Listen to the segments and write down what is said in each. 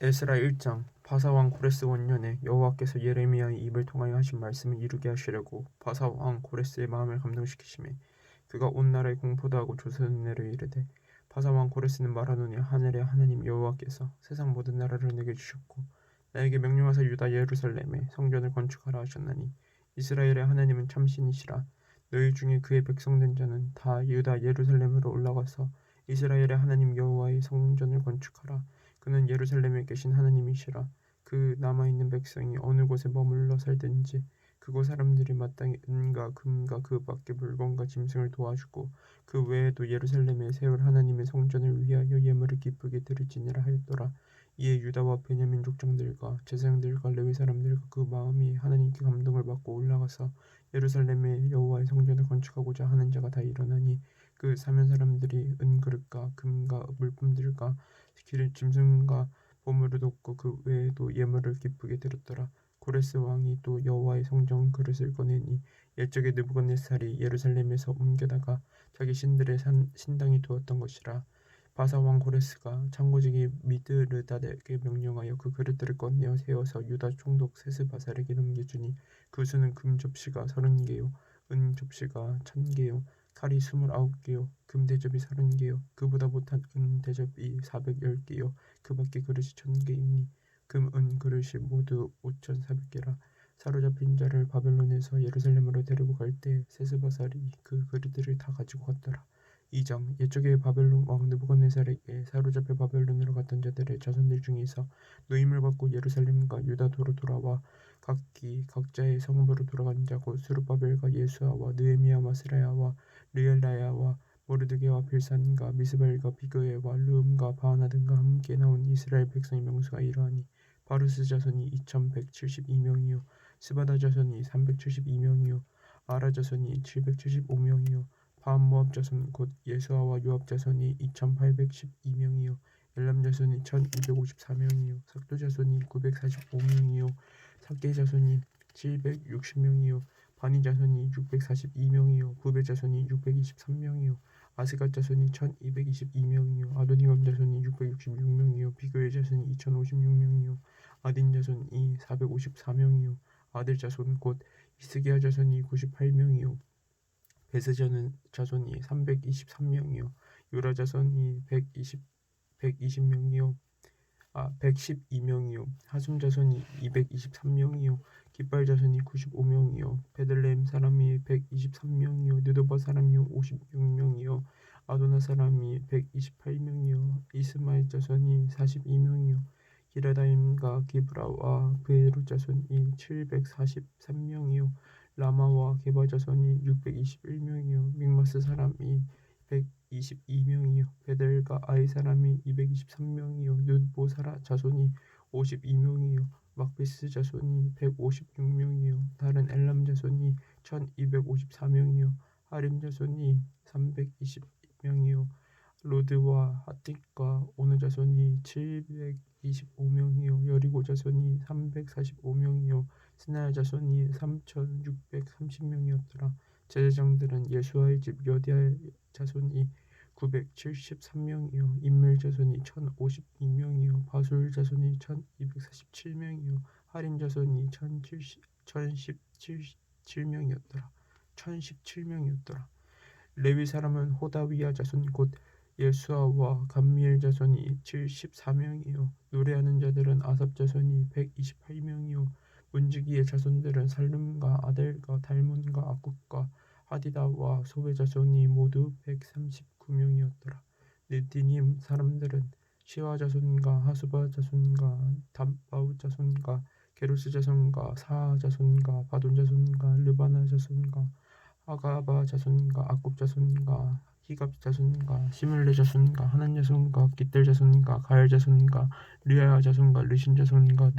에스라 1장. 바사왕 고레스 원년에 여호와께서 예레미야의 입을 통하여 하신 말씀을 이루게 하시려고 바사왕 고레스의 마음을 감동시키시매 그가 온 나라에 공포도 하고 조선내를 이르되, 바사왕 고레스는 말하노니 하늘의 하나님 여호와께서 세상 모든 나라를 내게 주셨고 나에게 명령하사 유다 예루살렘에 성전을 건축하라 하셨나니, 이스라엘의 하나님은 참신이시라. 너희 중에 그의 백성된 자는 다 유다 예루살렘으로 올라가서 이스라엘의 하나님 여호와의 성전을 건축하라. 그는 예루살렘에 계신 하나님이시라. 그 남아있는 백성이 어느 곳에 머물러 살든지 그곳 사람들이 마땅히 은과 금과 그 밖의 물건과 짐승을 도와주고 그 외에도 예루살렘에 세울 하나님의 성전을 위하여 예물을 기쁘게 드릴지니라 하였더라. 이에 유다와 베냐민 족장들과 제사장들과 레위 사람들과 그 마음이 하나님께 감동을 받고 올라가서 예루살렘에 여호와의 성전을 건축하고자 하는 자가 다 일어나니, 그 사면 사람들이 은그릇과 금과 물품들과 기름 짐승과 보물을 돕고 그 외에도 예물을 기쁘게 드렸더라. 고레스 왕이 또 여호와의 성전 그릇을 꺼내니, 옛적에 느부갓네살이 예루살렘에서 옮겨다가 자기 신들의 신당이 두었던 것이라. 바사 왕 고레스가 창고지기 미드르다에게 명령하여 그 그릇들을 꺼내어 세워서 유다 총독 세스바살에게 넘겨주니, 그 수는 금 접시가 30개요 은 접시가 1000개요 칼이 29개요 금 대접이 30개요 그보다 못한 은 대접이 410개요 그 밖에 그릇이 1000개이니 금 은 그릇이 모두 5400개라. 사로잡힌 자를 바벨론에서 예루살렘으로 데리고 갈 때 세스바살이 그 그릇들을 다 가지고 갔더라. 2장. 옛적에 바벨론 왕 느부갓네살에게 사로잡혀 바벨론으로 갔던 자들의 자손들 중에서 노임을 받고 예루살렘과 유다도로 돌아와 각기 각자의 성읍으로 돌아간 자 곧 스룹바벨과 예수아와 느헤미야와 스라야와 르엘라야와 모르드게와 빌산과 미스바엘과 비그에와 르음과 바하나 등과 함께 나온 이스라엘 백성의 명수가 이러하니, 바루스 자손이 2172명이요 스바다 자손이 372명이요 아라 자손이 775명이요 바암모압 자손 곧 예수아와 요압 자손이 2812명이요 엘람 자손이 1254명이요 삭도 자손이 945명이요 삭게 자손이 760명이요 바니 자손이 642명이요 부베 자손이 623명이요 아스갓 자손이 1222명이요 아도니감 자손이 666명이요 비그의 자손이 2056명이요 아딘 자손이 454명이요 아들 자손 곧 히스기야 자손이 98명이요 베스 자손이 323명이요 요라 자손이 120명이요 112명이요 하숨 자손이 223명이요 깃발 자손이 95명이요 베들레헴 사람이 123명이요 느도바 사람이 56명이요 아도나 사람이 128명이요 이스마엘 자손이 42명이요 기라다임과 기브라와 브에로 자손이 743명이요 라마와 게바 자손이 621명이요 믹마스 사람이 122명이요 베델과 아이 사람이 223명이요 느보사라 자손이 52명이요 막베스 자손이 156명이요 다른 엘람 자손이 1254명이요 하림 자손이 320명이요 로드와 하틱과 오느 자손이 725명이요 여리고 자손이 345명이요 스나야 자손이 3630명이었더라. 제사장들은 예수아의 집 여디아 자손이 973명이요 인멜 자손이 1052명이요 바술 자손이 1247명이요 하림 자손이 1017명이었더라. 1017명이었더라. 레위 사람은 호다위야 자손 곧 예수아와 감미엘 자손이 74명이요 노래하는 자들은 아삽 자손이 128명이요 문지기의 자손들은 살룸과 아델과 달문과 아굽과 하디다와 소베 자손이 모두 139명이었더라. 느디님 사람들은 시와 자손과 하수바 자손과 담바우 자손과 게루스 자손과 사하 자손과 바돈 자손과 르바나 자손과 하가바 자손과 아굽 자손과 히갑 자손과 시물레 자손과 하난 자손과 깃들 자손과 가엘 자손과 르야 자손과 르신 자손과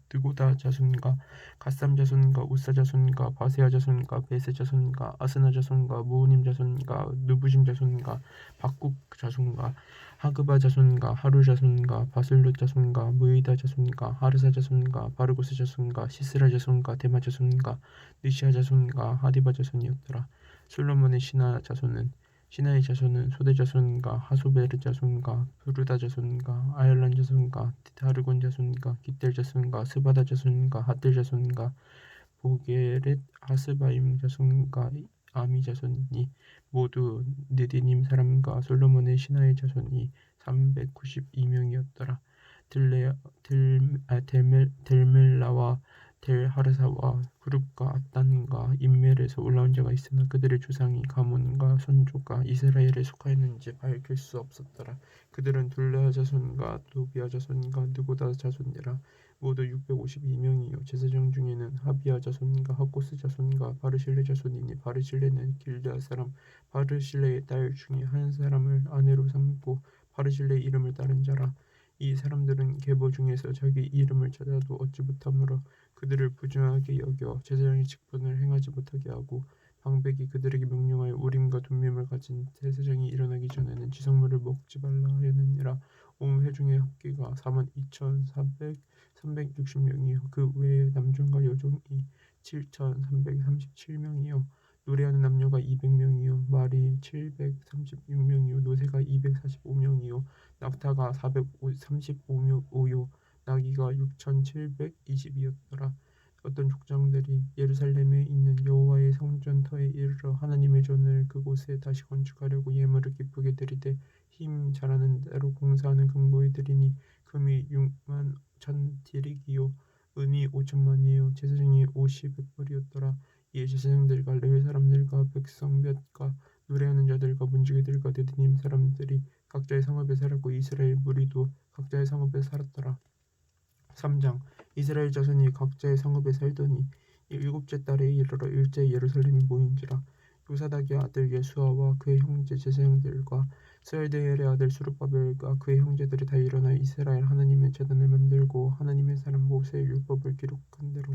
느고다 자손과 갓삼 자손과 우사 자손과 바세아 자손과 베세 자손과 아스나 자손과 무우님 자손과 느부심 자손과 박국 자손과 하그바 자손과 하루 자손과 바슬루 자손과 무이다 자손과 하르사 자손과 바르고스 자손과 시스라 자손과 데마 자손과 느시아 자손과 하디바 자손이었더라. 솔로몬의 신하 자손은 시나의 자손은 소대 자손과 하소베르 자손과 부르다 자손과 아열란 자손과 다르곤 자손과 깃델 자손과 스바다 자손과 핫델 자손과 보게렛 하스바임 자손과 아미 자손이 모두 느디님 사람과 솔로몬의 신하의 자손이 392명이었더라. 델멜라와 델하르사와 구룹과 압단과 임멜에서 올라온 자가 있으나 그들의 조상이 가문과 선조가 이스라엘에 속하였는지 밝힐 수 없었더라. 그들은 둘레아 자손과 도비아 자손과 느고다 자손이라. 모두 652명이요 제사장 중에는 하비아 자손과 하코스 자손과 바르실레 자손이니 바르실레는 길르앗 사람 바르실레의 딸 중에 한 사람을 아내로 삼고 바르실레의 이름을 따른 자라. 이 사람들은 계보 중에서 자기 이름을 찾아도 얻지 못하므로 그들을 부정하게 여겨 제사장의 직분을 행하지 못하게 하고 방백이 그들에게 명령하여 우림과 둠밈을 가진 제사장이 일어나기 전에는 지성물을 먹지 말라 하였느니라. 온 회중의 합계가 42,360명이요 그 외에 남종과 여종이 7,337명이요 노래하는 남녀가 200명이요 말이 736명이요 노새가 245명이요 낙타가 435요 나귀가 6,720이었더라. 어떤 족장들이 예루살렘에 있는 여호와의 성전터에 이르러 하나님의 전을 그곳에 다시 건축하려고 예물을 기쁘게 드리되 힘 잘하는 대로 공사하는 금고에 드리니 금이 6만 1,000디릭이요 은이 5천만이요 제사장이 옷이 100벌이었더라. 이에 제사장들과 레위 사람들과 백성 몇과 노래하는 자들과 문지기들과 느디님 사람들이 각자의 성읍에 살았고 이스라엘 무리도 각자의 성읍에 살았더라. 3장 이스라엘 자손이 각자의 성읍에 살더니 일곱째 달에 이르러 일제히 예루살렘에 모인지라. 요사닥의 아들 예수아와 그의 형제 제사장들과 스알드엘의 아들 수르바벨과 그의 형제들이 다 일어나 이스라엘 하나님의 제단을 만들고 하나님의 사람 모세의 율법을 기록한 대로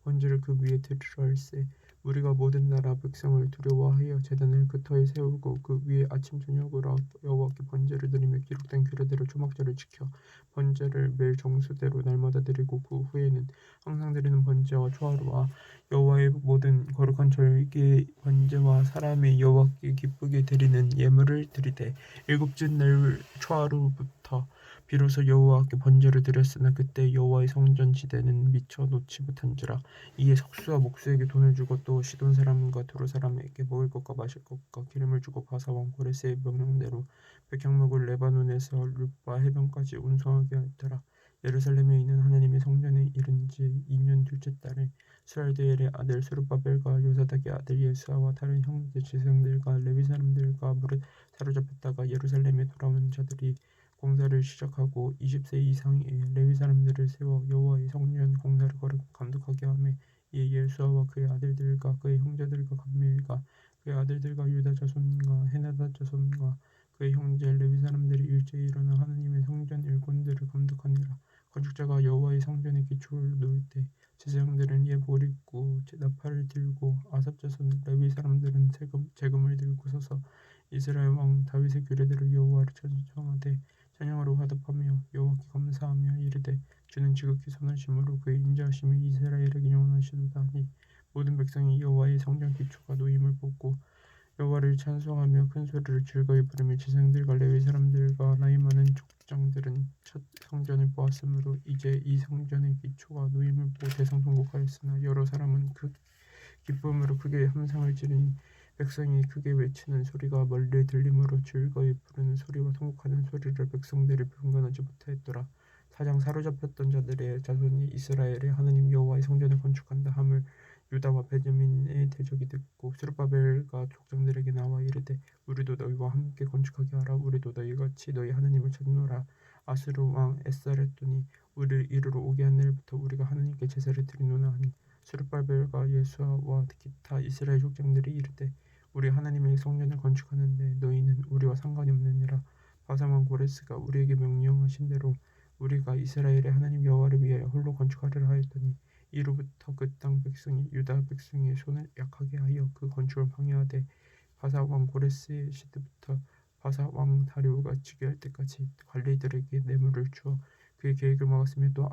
번제를 그 위에 드리려 할세. 우리가 모든 나라 백성을 두려워하여 제단을 그 터에 세우고 그 위에 아침 저녁으로 여호와께 번제를 드리며 기록된 규례대로 초막절을 지켜 번제를 매일 정수대로 날마다 드리고 그 후에는 항상 드리는 번제와 초하루와 여호와의 모든 거룩한 절기 번제와 사람의 여호와께 기쁘게 드리는 예물을 드리되 일곱째 날 초하루부터 비로소 여호와께 번제를 드렸으나 그때 여호와의 성전 지대는 미처 놓지 못한지라. 이에 석수와 목수에게 돈을 주고 또 시돈 사람과 두루 사람에게 먹을 것과 마실 것과 기름을 주고 바사 왕 고레스의 명령대로 백향목을 레바논에서 룻바 해변까지 운송하게 하더라. 예루살렘에 있는 하나님의 성전에 이른 지 2년 둘째 달에 스알드엘의 아들 스룹바벨과 요사닥의 아들 예수아와 다른 형제 제사장들과 레위 사람들과 무릇 사로잡혔다가 예루살렘에 돌아온 자들이 공사를 시작하고 20세 이상의 레위 사람들을 세워 여호와의 성전 공사를 감독하게 하며 이에 예수아와 그의 아들들과 그의 형제들과 감미엘과 그의 아들들과 유다 자손과 헤나다 자손과 그의 형제 레위 사람들이 일제히 일어나 하나님의 성전 일꾼들을 감독하니라. 건축자가 여호와의 성전의 기초를 놓을 때 제사장들은 예복을 입고 나팔을 들고 아삽 자손 레위 사람들은 재금을 들고 서서 이스라엘 왕 다윗의 규례대로 여호와를 찬송하되 찬양으로 화답하며 여호와께 감사하며 이르되 주는 지극히 선하심으로 그의 인자하심이 이스라엘에게 영원하시도다 하니 모든 백성이 여호와의 성전 기초가 놓임을 보고 여호와를 찬송하며 큰 소리를 즐거이 부르며 제사장들과 레위 사람들과 나이 많은 족장들은 첫 성전을 보았으므로 이제 이 성전의 기초가 놓임을 보고 대성통곡하였으나 여러 사람은 그 기쁨으로 크게 함성을 지르니 백성이 크게 외치는 소리가 멀리 들림으로 즐거이 부르는 소리와 통곡하는 소리를 백성들이 분간하지 못하였더라. 4장 사로잡혔던 자들의 자손이 이스라엘의 하나님 여호와의 성전을 건축한다 함을 유다와 베냐민의 대적이 듣고 스룹바벨과 족장들에게 나와 이르되 우리도 너희와 함께 건축하게 하라. 우리도 너희같이 너희 하나님을 찾노라. 아수르 왕 에스ar했더니 우리를 이르러 오게 한 날부터 우리가 하나님께 제사를 드리노나 하니 스룹바벨과 예수아와 기타 이스라엘 족장들이 이르되 우리 하나님의 성전을 건축하는데 너희는 우리와 상관이 없느니라. 바사 왕 고레스가 우리에게 명령하신 대로 우리가 이스라엘의 하나님 여호와를 위하여 홀로 건축하리라 하였더니 이로부터 그 땅 백성이 유다 백성의 손을 약하게 하여 그 건축을 방해하되 바사 왕 고레스의 시대부터 바사 왕 다리오가 즉위할 때까지 관리들에게 뇌물을 주어 그의 계획을 막았으며 또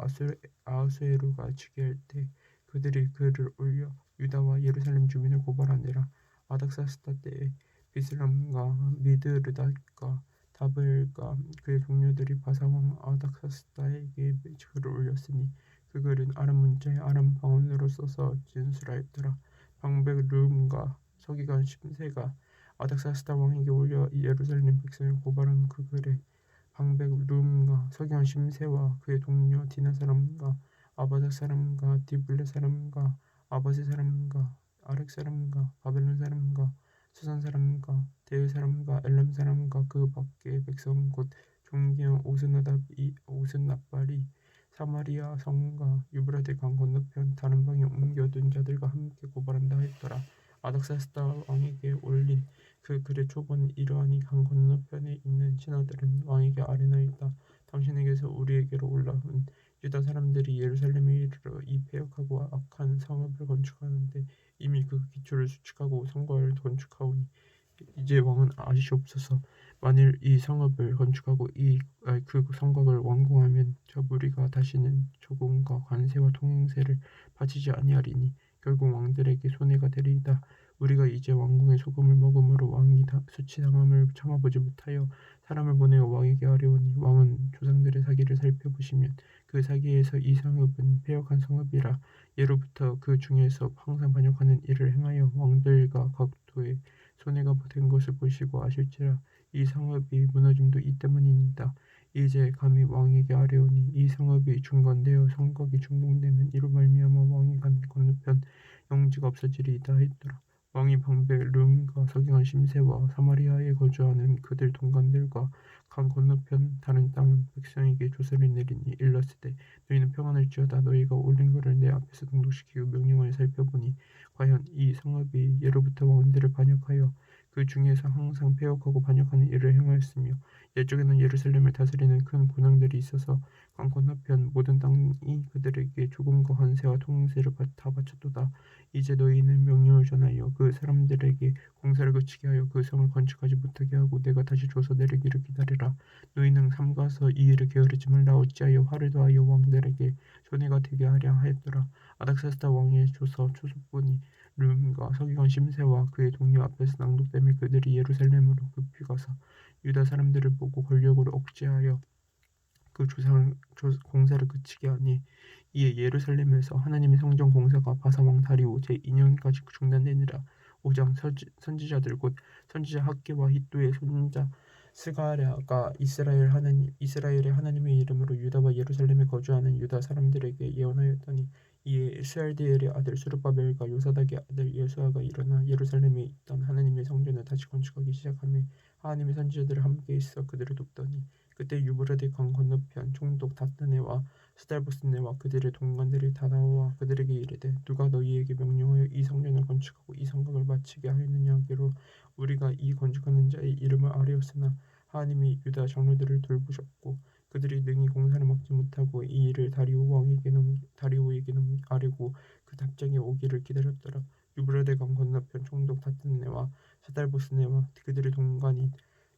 아하수에로가 즉위할 때 그들이 그를 올려 유다와 예루살렘 주민을 고발하니라. 아닥사스다 때에 비슬람과 미드르닷과 다벨과 그의 동료들이 바사왕 아닥사스다에게 글을 올렸으니 그 글은 아람 문자의 아람 방언으로 써서 진술하였더라. 방백 르움과 서기관 심세가 아닥사스다 왕에게 올려 예루살렘 백성을 고발한 그 글에 방백 르움과 서기관 심세와 그의 동료 디나 사람과 아바닥 사람과 디블레 사람과 아바세 사람과 아렉 사람과 바벨론 사람과 수산 사람과 대일 사람과 엘람 사람과 그 밖의 백성 곧 종기형 오스나발이 사마리아 성과 유브라데 강 건너편 다른 방에 옮겨둔 자들과 함께 고발한다 했더라. 아닥사스다 왕에게 올린 그 글의 초본은 이러하니 강 건너편에 있는 신하들은 왕에게 아뢰나이다. 당신에게서 우리에게로 올라온 유다 사람들이 예루살렘에 이르러 이 패역하고 악한 성읍을 건축하는데 이미 그 기초를 수축하고 성곽을 건축하오니 이제 왕은 아시옵소서. 만일 이 성읍을 건축하고 그 성곽을 완공하면 저 무리가 다시는 조공과 관세와 통행세를 바치지 아니하리니 결국 왕들에게 손해가 되리이다. 우리가 이제 왕궁의 소금을 먹음으로 왕이 수치당함을 참아보지 못하여 사람을 보내어 왕에게 아뢰오니 왕은 조상들의 사기를 살펴보시면 그 사기에서 이 성읍은 패역한 성읍이라 예로부터 그 중에서 항상 반역하는 일을 행하여 왕들과 각도의 손해가 된 것을 보시고 아실지라. 이 성읍이 무너짐도 이 때문이니이다. 이제 감히 왕에게 아뢰오니 이 성읍이 중건되어 성곽이 준공되면 이로 말미암아 왕이 간 건너편 영지가 없어지리이다 했더라. 왕이 방백 르움과 서기관 심세와 사마리아에 거주하는 그들 동관들과 강 건너편 다른 땅 백성에게 조서를 내리니 일렀으되 너희는 평안할지어다. 너희가 올린 것을 내 앞에서 등록시키고 명령하여 살펴보니 과연 이 성읍이 예로부터 왕들을 반역하여 그 중에서 항상 패역하고 반역하는 일을 행하였으며 옛적에는 예루살렘을 다스리는 큰 군왕들이 있어서 강 건너편 모든 땅이 그들에게 조금과 관세와 통행세를 다 바쳤도다. 이제 너희는 명령을 전하여 그 사람들에게 공사를 그치게 하여 그 성을 건축하지 못하게 하고 내가 다시 줘서 내리기를 기다리라. 너희는 삼가서 이 일을 게으르지 말라. 어찌하여 화를 더하여 왕들에게 손해가 되게 하랴 하였더라. 아닥사스다 왕의 조서 초속본이 르움과 서기관 심세와 그의 동료 앞에서 낭독되며 그들이 예루살렘으로 급히 가서 유다 사람들을 보고 권력으로 억제하여 그 공사를 그치게 하니 이에 예루살렘에서 하나님의 성전 공사가 바사왕 다리오 제2년까지 중단되니라. 5장 선지자들 곧 선지자 학개와 hit도의 손자 스가랴가 이스라엘의 하나님의 이름으로 유다와 예루살렘에 거주하는 유다 사람들에게 예언하였더니 이에 스알디엘의 아들 스룹바벨과 요사닥의 아들 예수아가 일어나 예루살렘에 있던 하나님의 성전을 다시 건축하기 시작하며 하나님의 선지자들을 함께 있어 그들을 돕더니 그때 유브라데 강 건너편 총독 다뜨네와 스달보스네와 그들의 동관들이 다 나와 그들에게 이르되 누가 너희에게 명령하여 이 성전을 건축하고 이 성곽을 마치게 하였느냐 하기로 우리가 이 건축하는 자의 이름을 아뢰었으나 하나님이 유다 장로들을 돌보셨고 그들이 능히 공사를 막지 못하고 이 일을 다리오에게 아뢰고 그 답장이 오기를 기다렸더라. 유브라데 강 건너편 총독 다뜨네와 스달보스네와 그들의 동관인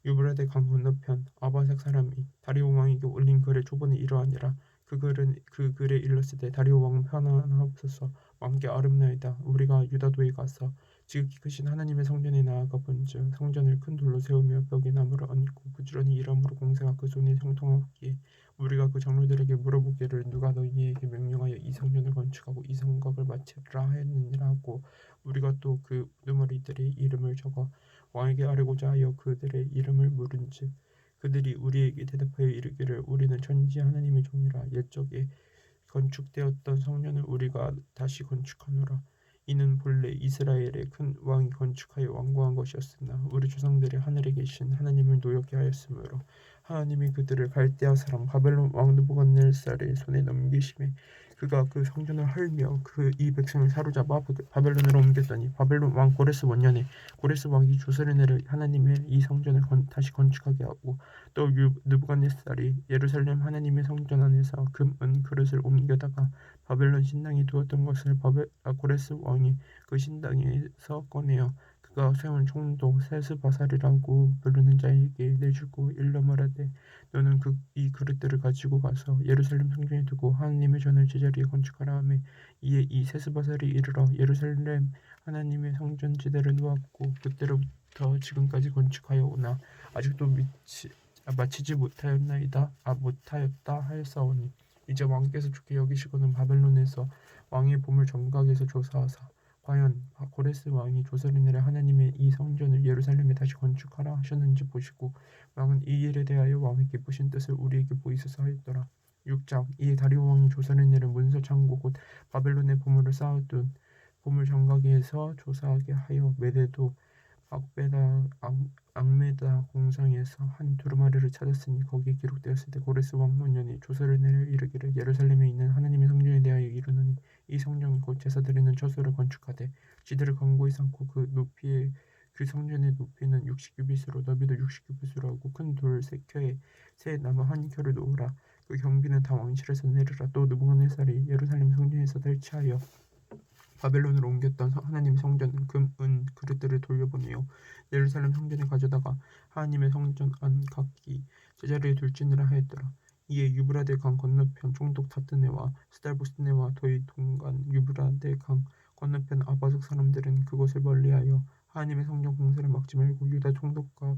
유브라데 강 건너편 아바삭 사람이 다리오 왕에게 올린 글의 초본이 이러하니라. 그 글에 일렀으되 다리오 왕은 편안하옵소서. 왕께 아름나이다. 우리가 유다도에 가서 지극히 크신 하나님의 성전에 나아가 본즉 성전을 큰 돌로 세우며 벽에 나무를 얹고 부지런히 일함으로 공사가 그 손에 형통하기에 우리가 그 장로들에게 물어보기를 누가 너희에게 명령하여 이 성전을 건축하고 이 성곽을 마치라 하였느니라 하고 우리가 또 그 우두머리들의 이름을 적어 왕에게 아뢰고자 하여 그들의 이름을 물은즉 그들이 우리에게 대답하여 이르기를 우리는 천지 하나님의 종이라. 옛적에 건축되었던 성전을 우리가 다시 건축하노라. 이는 본래 이스라엘의 큰 왕이 건축하여 완공한 것이었으나 우리 조상들이 하늘에 계신 하나님을 노엽게 하였으므로 하나님이 그들을 갈대아 사람 바벨론 왕 느부갓네살의 손에 넘기심에 그가 그 성전을 헐며 이 백성을 사로잡아 바벨론으로 옮겼더니 바벨론 왕 고레스 원년에 고레스 왕이 조서를 내려 하나님의 이 성전을 다시 건축하게 하고 또 느부갓네살이 예루살렘 하나님의 성전 안에서 금, 은 그릇을 옮겨다가 바벨론 신당에 두었던 것을 고레스 왕이 그 신당에서 꺼내어 그가 세운 총독 세스바살이라고 부르는 자에게 내주고 일러 말하되 너는 이 그릇들을 가지고 가서 예루살렘 성전에 두고 하나님의 전을 제자리에 건축하라 하며 이에 이 세스바살이 이르러 예루살렘 하나님의 성전 지대를 놓았고 전부터 지금까지 건축하여 오나 아직도 마치지 못하였다 하였사오니 이제 왕께서 좋게 여기시거든 바벨론에서 왕의 보물 정각에서 조사하사 과연 고레스 왕이 조사를 내려 하나님의 이 성전을 예루살렘에 다시 건축하라 하셨는지 보시고 왕은 이 일에 대하여 왕의 기쁘신 뜻을 우리에게 보이소서 하였더라. 6장 이에 다리오 왕이 조사를 내려 문서 창고 곧 바벨론의 보물을 쌓아둔 보물 정각에서 조사하게 하여 메대도 악메다 공장에서 한 두루마리를 찾았으니 거기에 기록되었을 때 고레스 왕 문년이 조서를 내려 이르기를 예루살렘에 있는 하나님의 성전에 대하여 이르노니 이 성전 곧 제사 드리는 처소를 건축하되 지들을 광고히 삼고 그 성전의 높이는 60규빗으로 너비도 60규빗으로 하고 큰 돌 3켜에 새 나무 한 켜를 놓으라. 그 경비는 다 왕실에서 내리라. 또 느부갓네살이 예루살렘 성전에서 설치하여 바벨론으로 옮겼던 하나님의 성전은 금, 은, 그릇들을 돌려보내요. 예루살렘 성전에 가져다가 하나님의 성전 안 각기 제자리에 둘지니라 하였더라. 이에 유브라데 강 건너편 총독 다뜨네와 스달보스네와 더이 동간 유브라데 강 건너편 아바족 사람들은 그곳을 멀리하여 하나님의 성전 공사를 막지 말고 유다 총독과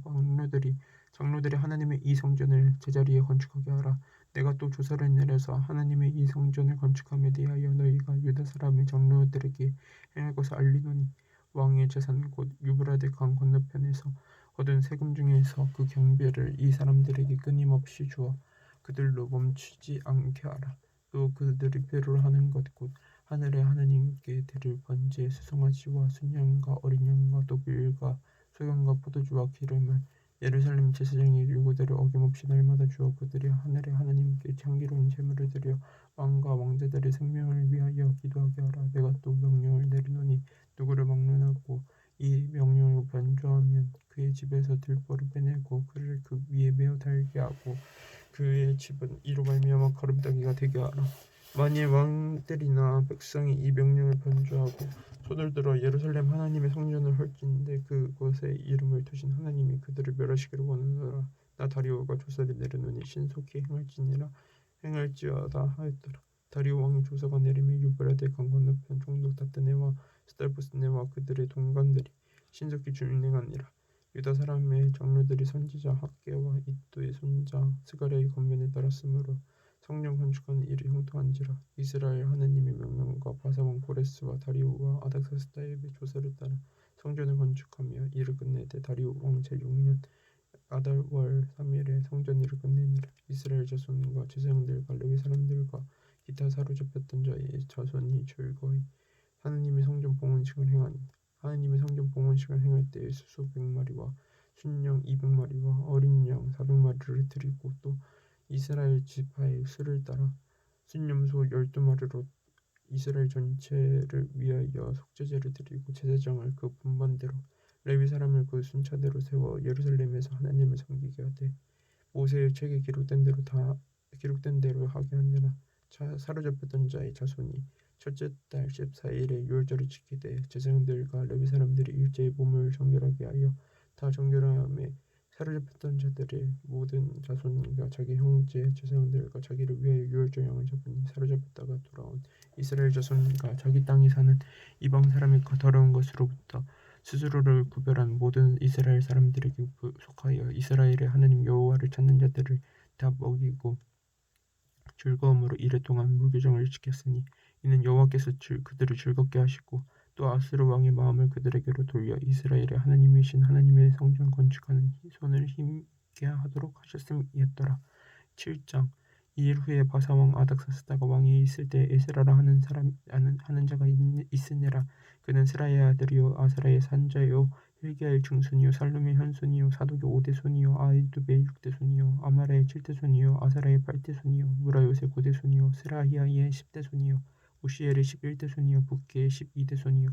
장로들이 하나님의 이 성전을 제자리에 건축하게 하라. 내가 또 조사를 내려서 하나님의 이 성전을 건축함에 대하여 너희가 유다 사람의 장로들에게 행할 것을 알리노니 왕의 재산 곧 유브라데 강 건너편에서 얻은 세금 중에서 그 경비를 이 사람들에게 끊임없이 주어 그들로 멈추지 않게 하라. 또 그들이 필요로 하는 것 곧 하늘의 하나님께 드릴 번제의 수송아지와 순양과 어린 양과 또 밀과 소금과 포도주와 기름을 예루살렘 제사장의 요구대로 어김없이 날마다 주어 그들이 하늘의 하나님께 향기로운 제물을 드려 왕과 왕자들의 생명을 위하여 기도하게 하라. 내가 또 명령을 내리노니 누구를 막론하고 이 명령을 변조하면 그의 집에서 들보를 빼내고 그를 그 위에 메어 달게 하고 그의 집은 이로 말미암아 거름다기가 되게 하라. 만일 왕들이나 백성이 이 명령을 변조하고 손을 들어 예루살렘 하나님의 성전을 헐진대 그곳에 이름을 두신 하나님이 그들을 멸하시기를 원하노라. 나 다리오가 조사를 내려노니 신속히 행할지어다 하였더라. 다리오 왕이 조사가 내리며 유브라데 강 건너편 총독 다뜨네와 스달보스네와 그들의 동관들이 신속히 준행하니라. 유다 사람의 장로들이 선지자 학개와 이도의 손자 스가랴의 권면에 따랐으므로 성전 건축하는 일이 형통한지라. 이스라엘 하나님의 명령과 바사왕 고레스와 다리오와 아닥사스다의 조사를 따라 성전을 건축하며 이를 끝내되 다리오 왕 제6년 아달월 3일에 성전 일을 끝내니라. 이스라엘 자손과 제사장들과 레위 사람들과 기타 사로잡혔던 자의 자손이 즐거이 하나님의 성전 봉헌식을 행하니 하나님의 성전 봉헌식을 행할 때에 수소 100마리와 순양 200마리와 어린 양 400마리를 드리고 또 이스라엘 지파의 수를 따라 순염소 12마리로 이스라엘 전체를 위하여 속죄제를 드리고 제사장을 그 분반대로 레위 사람을 그 순차대로 세워 예루살렘에서 하나님을 섬기게 하되 모세의 책에 기록된 대로 하게 하니라. 사로잡혔던 자의 자손이 첫째 달 14일에 유월절을 지키되 제사장들과 레위 사람들이 일제히 몸을 정결하게 하여 다 정결함에 사로잡혔던 자들의 모든 자손과 자기 형제 제사장들과 자기를 위하여 유월절 양을 잡으니 사로잡혔다가 돌아온 이스라엘 자손과 자기 땅에 사는 이방 사람의 더러운 것으로부터 스스로를 구별한 모든 이스라엘 사람들에게 속하여 이스라엘의 하나님 여호와를 찾는 자들을 다 먹이고 즐거움으로 이랫동안 무교정을 지켰으니 이는 여호와께서 그들을 즐겁게 하시고 또 아스로 왕의 마음을 그들에게로 돌려 이스라엘의 하나님이신 하나님의 성전 건축하는 손을 힘게 하도록 하셨음이었더라. 7장 이일 후에 바사왕 아닥사스다가 왕이 있을 때 에스라라 하는 자가 있으니라. 그는 스라의 아들이요 아사라의 산자요 힐기야의 증손이요 살룸의 현손이요 사독의 5대 손이요 아이두베의 6대 손이요 아마라의 7대 손이요 아사라의 8대 손이요 무라요의 9대 손이요 스라히야의 10대 손이요 우시엘의 11대 손이요 붓게의 12대 손이요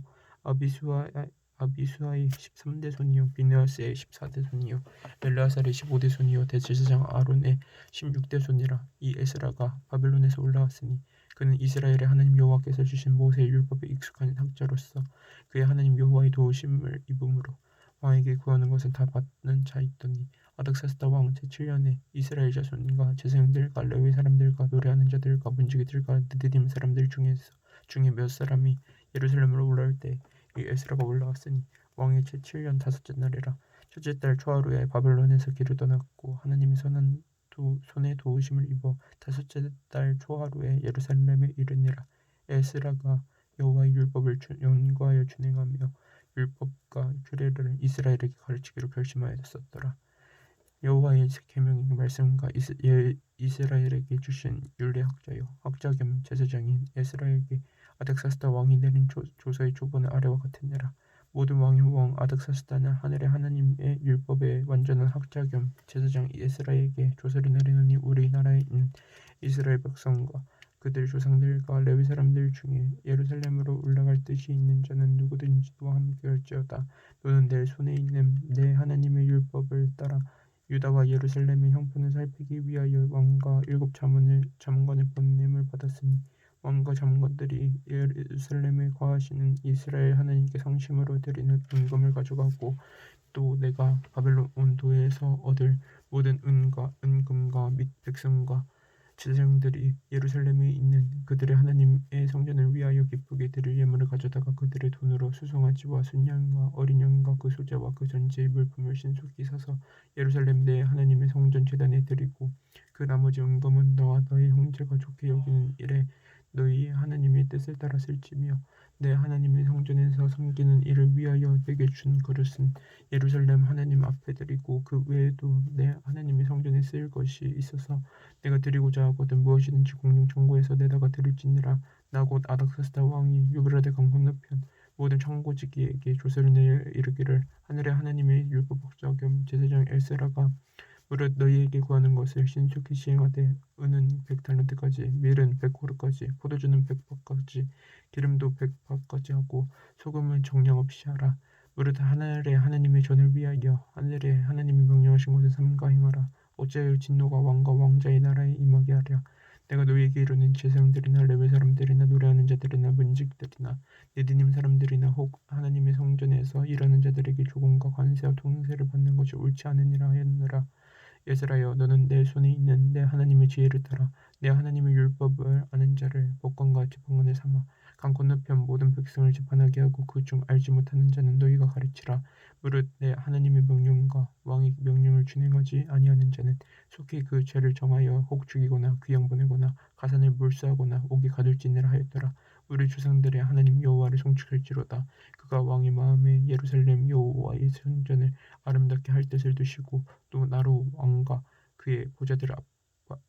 아비수아의 13대 손이요 비느하스의 14대 손이요 엘르아살의 15대 손이요 대제사장 아론의 16대 손이라. 이 에스라가 바벨론에서 올라왔으니 그는 이스라엘의 하나님 여호와께서 주신 모세의 율법에 익숙한 학자로서 그의 하나님 여호와의 도우심을 입음으로 왕에게 구하는 것은 다 받는 자이더니 아닥사스다 왕 제7년에 이스라엘 자손과 제사장들과 레위 사람들과 노래하는 자들과 문지기들과 느디딤 사람들 중에 몇 사람이 예루살렘으로 올라올 때 이 에스라가 올라왔으니 왕의 제7년 다섯째 날이라. 첫째 달 초하루에 바벨론에서 길을 떠났고 하나님이 손에 도우심을 입어 다섯째 달 초하루에 예루살렘에 이르니라. 에스라가 여호와의 율법을 연구하여 준행하며 율법과 규례를 이스라엘에게 가르치기로 결심하였었더라. 여호와의 계명의 말씀과 이스라엘에게 주신 율례학자요 학자 겸 제사장인 에스라에게 아닥사스다 왕이 내린 조서의 조본은 아래와 같으니라. 모든 왕의 왕 아닥사스다는 하늘의 하나님의 율법의 완전한 학자 겸 제사장 에스라에게 조서를 내리노니 우리나라에 있는 이스라엘 백성과 그들 조상들과 레위 사람들 중에 예루살렘으로 올라갈 뜻이 있는 자는 누구든지 너와 함께 할지어다. 너는 내 손에 있는 내 하나님의 율법을 따라 유다와 예루살렘의 형편을 살피기 위하여 왕과 7 자문관의 보냄을 받았으니 왕과 자문관들이 예루살렘에 거하시는 이스라엘 하나님께 성심으로 드리는 은금을 가져가고 또 내가 바벨론 온도에서 얻을 모든 은과 은금과 및 백성과 제사장들이 예루살렘에 있는 그들의 하나님의 성전을 위하여 기쁘게 드릴 예물을 가져다가 그들의 돈으로 수송아지와 순양과 어린 양과 그 소재와 그 전제의 물품을 신속히 사서 예루살렘 내 하나님의 성전 제단에 드리고 그 나머지 은금은 너와 너의 형제가 좋게 여기는 일에 너희 하나님의 뜻을 따라 쓸지며 내 하나님의 성전에서 섬기는 일을 위하여 내게 준 그릇은 예루살렘 하나님 앞에 드리고 그 외에도 내 하나님의 성전에 쓰일 것이 있어서 내가 드리고자 하거든 무엇이든지 공중 청구해서 내다가 드릴지니라. 나 곧 아닥사스다 왕이 유브라데 강 건너편 모든 청고지기에게 조서를 내어 이르기를 하늘의 하나님의 율법학자 겸 제사장 엘세라가 무릇 너희에게 구하는 것을 신속히 시행하되 은은 100달란트까지 밀은 100코르까지 포도주는 100팍까지 기름도 100팍까지 하고 소금은 정량 없이 하라. 무릇 하늘의 하나님의 전을 위하여 하늘의 하나님이 명령하신 것을 삼가 행하라. 어찌하여 진노가 왕과 왕자의 나라에 임하게 하랴. 내가 너희에게 이르는 제사장들이나 레위 사람들이나 노래하는 자들이나 문지기들이나 네디님 사람들이나 혹 하나님의 성전에서 일하는 자들에게 조공과 관세와 통세를 받는 것이 옳지 않으니라 하였느라. 예스라여 너는 내 손에 있는 내 하나님의 지혜를 따라 내 하나님의 율법을 아는 자를 법관과 재판관을 삼아 강 건너편 모든 백성을 재판하게 하고 그 중 알지 못하는 자는 너희가 가르치라. 무릇 내 하나님의 명령과 왕의 명령을 준행하지 아니하는 자는 속히 그 죄를 정하여 혹 죽이거나 귀양 보내거나 가산을 몰수하거나 옥에 가둘지니라 하였더라. 우리 조상들의 하나님 여호와를 송축할지로다. 그가 왕의 마음에 예루살렘 여호와의 성전을 아름답게 할 뜻을 두시고 또 나로 왕과 그의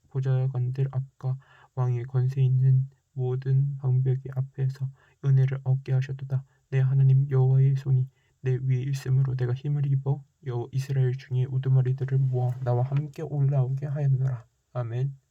보좌관들 앞과 왕의 권세 있는 모든 방벽의 앞에서 은혜를 얻게 하셨도다. 내 하나님 여호와의 손이 내 위에 있으므로 내가 힘을 입어 이스라엘 중에 우두머리들을 모아 나와 함께 올라오게 하였노라. 아멘.